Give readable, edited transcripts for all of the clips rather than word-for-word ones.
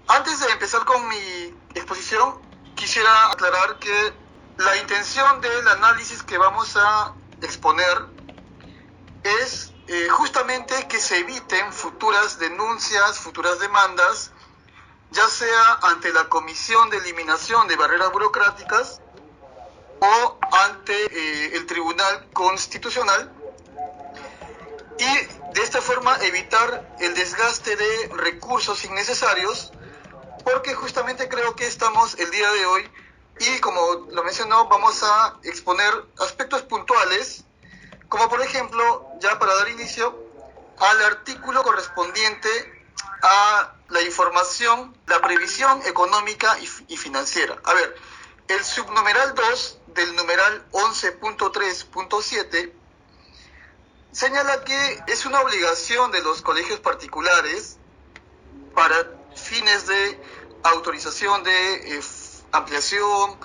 Antes de empezar con mi exposición, quisiera aclarar que la intención del análisis que vamos a exponer es justamente que se eviten futuras denuncias, futuras demandas, ya sea ante la Comisión de Eliminación de Barreras Burocráticas o ante el Tribunal Constitucional, y de esta forma evitar el desgaste de recursos innecesarios, porque justamente creo que estamos el día de hoy y, como lo mencionó, vamos a exponer aspectos puntuales, como por ejemplo, ya para dar inicio, al artículo correspondiente a la información, la previsión económica y financiera. A ver, el subnumeral 2 del numeral 11.3.7 señala que es una obligación de los colegios particulares para fines de autorización de ampliación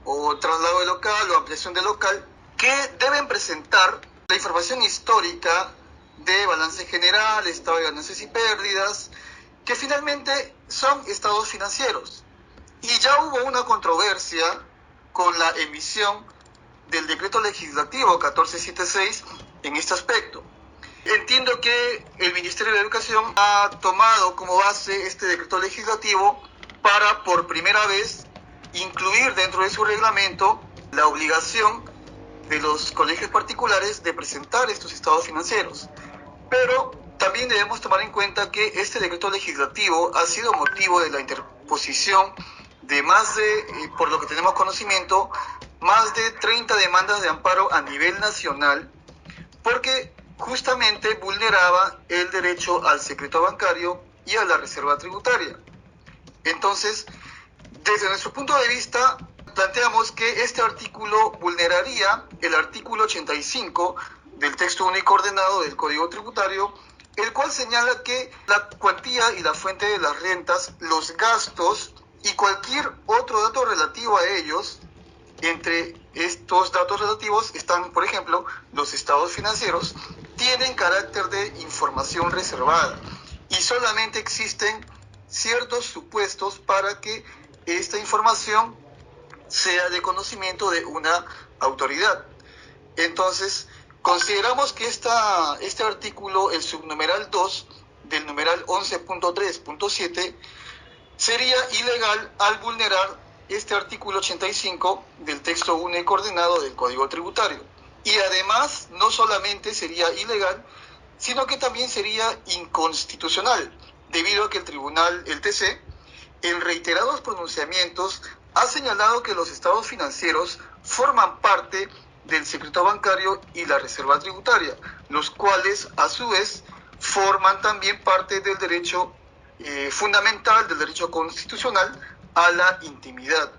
o traslado de local o ampliación de local, que deben presentar la información histórica de balance general, estado de ganancias y pérdidas, que finalmente son estados financieros. Y ya hubo una controversia con la emisión del decreto legislativo 1476 en este aspecto. Entiendo que el Ministerio de Educación ha tomado como base este decreto legislativo para, por primera vez, incluir dentro de su reglamento la obligación de los colegios particulares de presentar estos estados financieros. Pero también debemos tomar en cuenta que este decreto legislativo ha sido motivo de la interposición de más de, por lo que tenemos conocimiento, más de 30 demandas de amparo a nivel nacional, porque justamente vulneraba el derecho al secreto bancario y a la reserva tributaria. Entonces, desde nuestro punto de vista, planteamos que este artículo vulneraría el artículo 85 del texto único ordenado del Código Tributario, el cual señala que la cuantía y la fuente de las rentas, los gastos y cualquier otro dato relativo a ellos. Entre estos datos relativos están, por ejemplo, los estados financieros, tienen carácter de información reservada y solamente existen ciertos supuestos para que esta información sea de conocimiento de una autoridad. Entonces, consideramos que este artículo, el subnumeral 2 del numeral 11.3.7, sería ilegal al vulnerar este artículo 85 del texto único ordenado del Código Tributario. Y además, no solamente sería ilegal, sino que también sería inconstitucional, debido a que el tribunal, el TC, en reiterados pronunciamientos, ha señalado que los estados financieros forman parte del secreto bancario y la reserva tributaria, los cuales, a su vez, forman también parte del derecho fundamental, del derecho constitucional a la intimidad.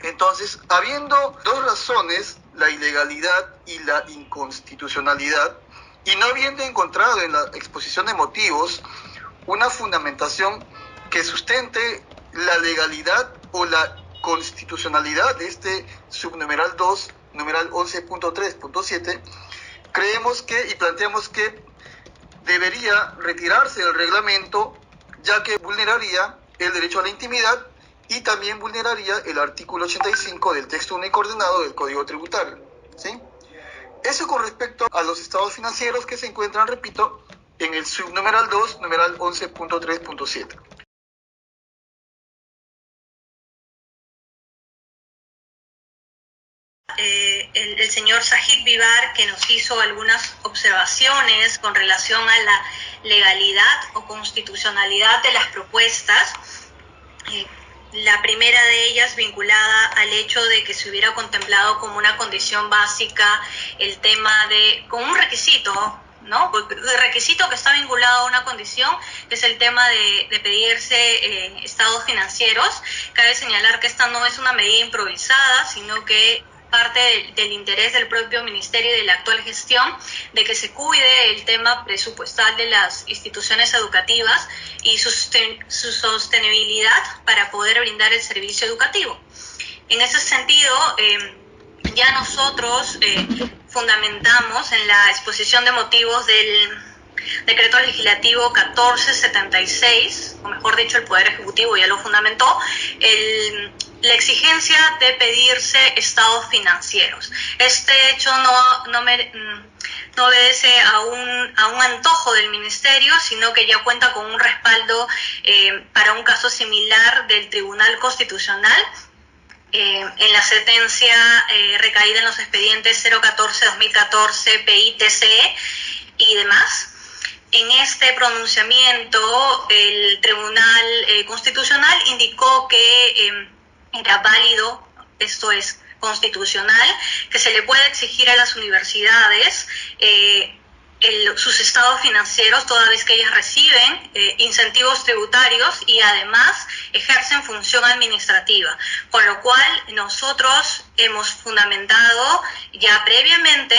Entonces, habiendo dos razones, la ilegalidad y la inconstitucionalidad, y no habiendo encontrado en la exposición de motivos una fundamentación que sustente la legalidad o la constitucionalidad de este subnumeral 2, numeral 11.3.7, creemos que y planteamos que debería retirarse del reglamento, ya que vulneraría el derecho a la intimidad y también vulneraría el artículo 85 del texto único ordenado del Código Tributario, ¿sí? Eso con respecto a los estados financieros que se encuentran, repito, en el subnumeral 2, numeral 11.3.7. El señor Sajid Vivar, que nos hizo algunas observaciones con relación a la legalidad o constitucionalidad de las propuestas. La primera de ellas vinculada al hecho de que se hubiera contemplado como una condición básica el tema de, como un requisito, ¿no? El requisito que está vinculado a una condición, que es el tema de pedirse estados financieros. Cabe señalar que esta no es una medida improvisada, sino que parte del interés del propio ministerio y de la actual gestión de que se cuide el tema presupuestal de las instituciones educativas y su sostenibilidad para poder brindar el servicio educativo. En ese sentido, ya nosotros fundamentamos en la exposición de motivos Decreto Legislativo 1476, o mejor dicho, el Poder Ejecutivo ya lo fundamentó, la exigencia de pedirse estados financieros. Este hecho no obedece a un antojo del Ministerio, sino que ya cuenta con un respaldo para un caso similar del Tribunal Constitucional, en la sentencia recaída en los expedientes 014-2014, PI-TCE y demás. En este pronunciamiento, el Tribunal Constitucional indicó que era válido, esto es constitucional, que se le puede exigir a las universidades sus estados financieros toda vez que ellas reciben incentivos tributarios y además ejercen función administrativa, con lo cual nosotros hemos fundamentado ya previamente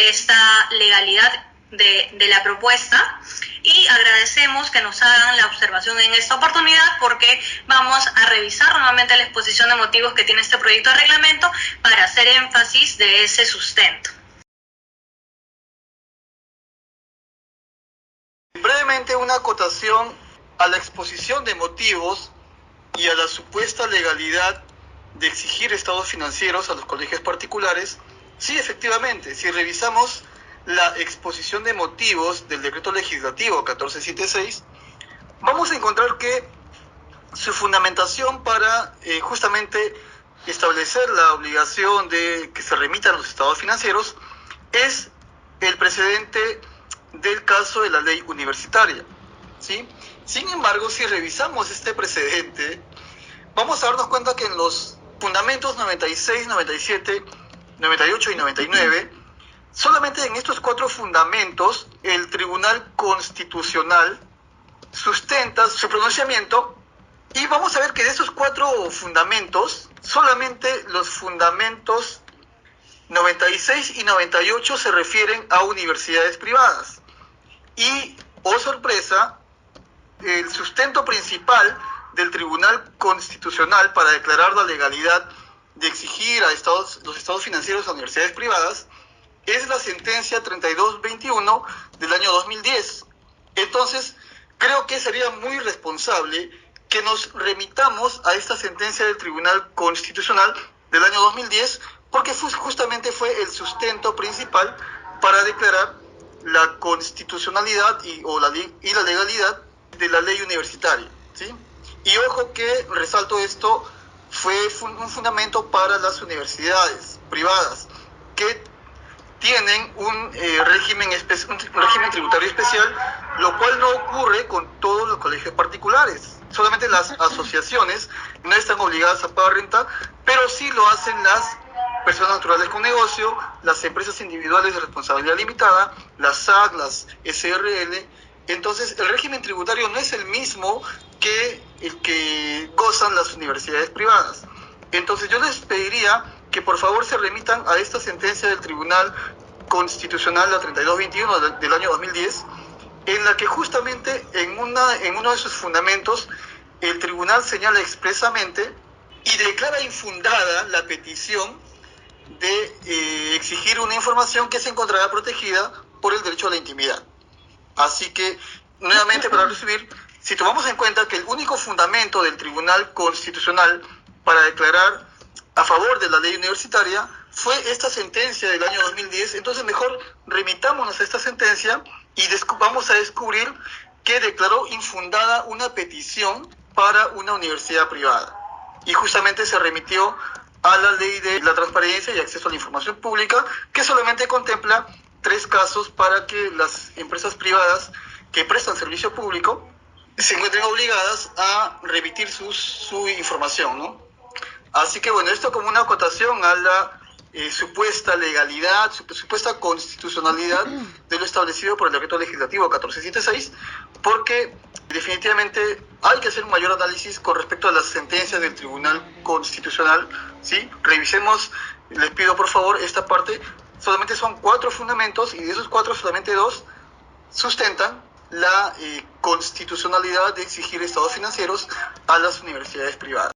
esta legalidad de la propuesta y agradecemos que nos hagan la observación en esta oportunidad, porque vamos a revisar nuevamente la exposición de motivos que tiene este proyecto de reglamento para hacer énfasis de ese sustento. Brevemente, una acotación a la exposición de motivos y a la supuesta legalidad de exigir estados financieros a los colegios particulares. Sí, efectivamente, si revisamos la exposición de motivos del Decreto Legislativo 1476, vamos a encontrar que su fundamentación para justamente establecer la obligación de que se remitan los estados financieros es el precedente del caso de la ley universitaria, ¿sí? Sin embargo, si revisamos este precedente, vamos a darnos cuenta que en los fundamentos 96, 97, 98 y 99, solamente en estos 4 fundamentos, el Tribunal Constitucional sustenta su pronunciamiento, y vamos a ver que de esos 4 fundamentos, solamente los fundamentos 96 y 98 se refieren a universidades privadas. Y, oh sorpresa, el sustento principal del Tribunal Constitucional para declarar la legalidad de exigir a los estados financieros a universidades privadas es la sentencia 3221 del año 2010. Entonces, creo que sería muy responsable que nos remitamos a esta sentencia del Tribunal Constitucional del año 2010, porque justamente fue el sustento principal para declarar la constitucionalidad y la legalidad de la ley universitaria, ¿sí? Y ojo que, resalto esto, fue un fundamento para las universidades privadas que tienen un régimen tributario especial, lo cual no ocurre con todos los colegios particulares. Solamente las asociaciones no están obligadas a pagar renta, pero sí lo hacen las personas naturales con negocio, las empresas individuales de responsabilidad limitada, las SAC, las SRL. Entonces, el régimen tributario no es el mismo que el que gozan las universidades privadas. Entonces, yo les pediría que por favor se remitan a esta sentencia del Tribunal Constitucional, la 3221 del año 2010, en la que justamente en uno de sus fundamentos el tribunal señala expresamente y declara infundada la petición de exigir una información que se encontrará protegida por el derecho a la intimidad. Así que, nuevamente, para resumir, si tomamos en cuenta que el único fundamento del Tribunal Constitucional para declarar a favor de la ley universitaria fue esta sentencia del año 2010, entonces mejor remitámonos a esta sentencia y vamos a descubrir que declaró infundada una petición para una universidad privada. Y justamente se remitió a la ley de la transparencia y acceso a la información pública, que solamente contempla 3 casos para que las empresas privadas que prestan servicio público se encuentren obligadas a remitir su información, ¿no? Así que bueno, esto como una acotación a la supuesta legalidad, supuesta constitucionalidad de lo establecido por el Decreto Legislativo 1476, porque definitivamente hay que hacer un mayor análisis con respecto a las sentencias del Tribunal Constitucional, ¿sí? Revisemos, les pido por favor esta parte, solamente son 4 fundamentos y de esos 4 solamente 2 sustentan la constitucionalidad de exigir estados financieros a las universidades privadas.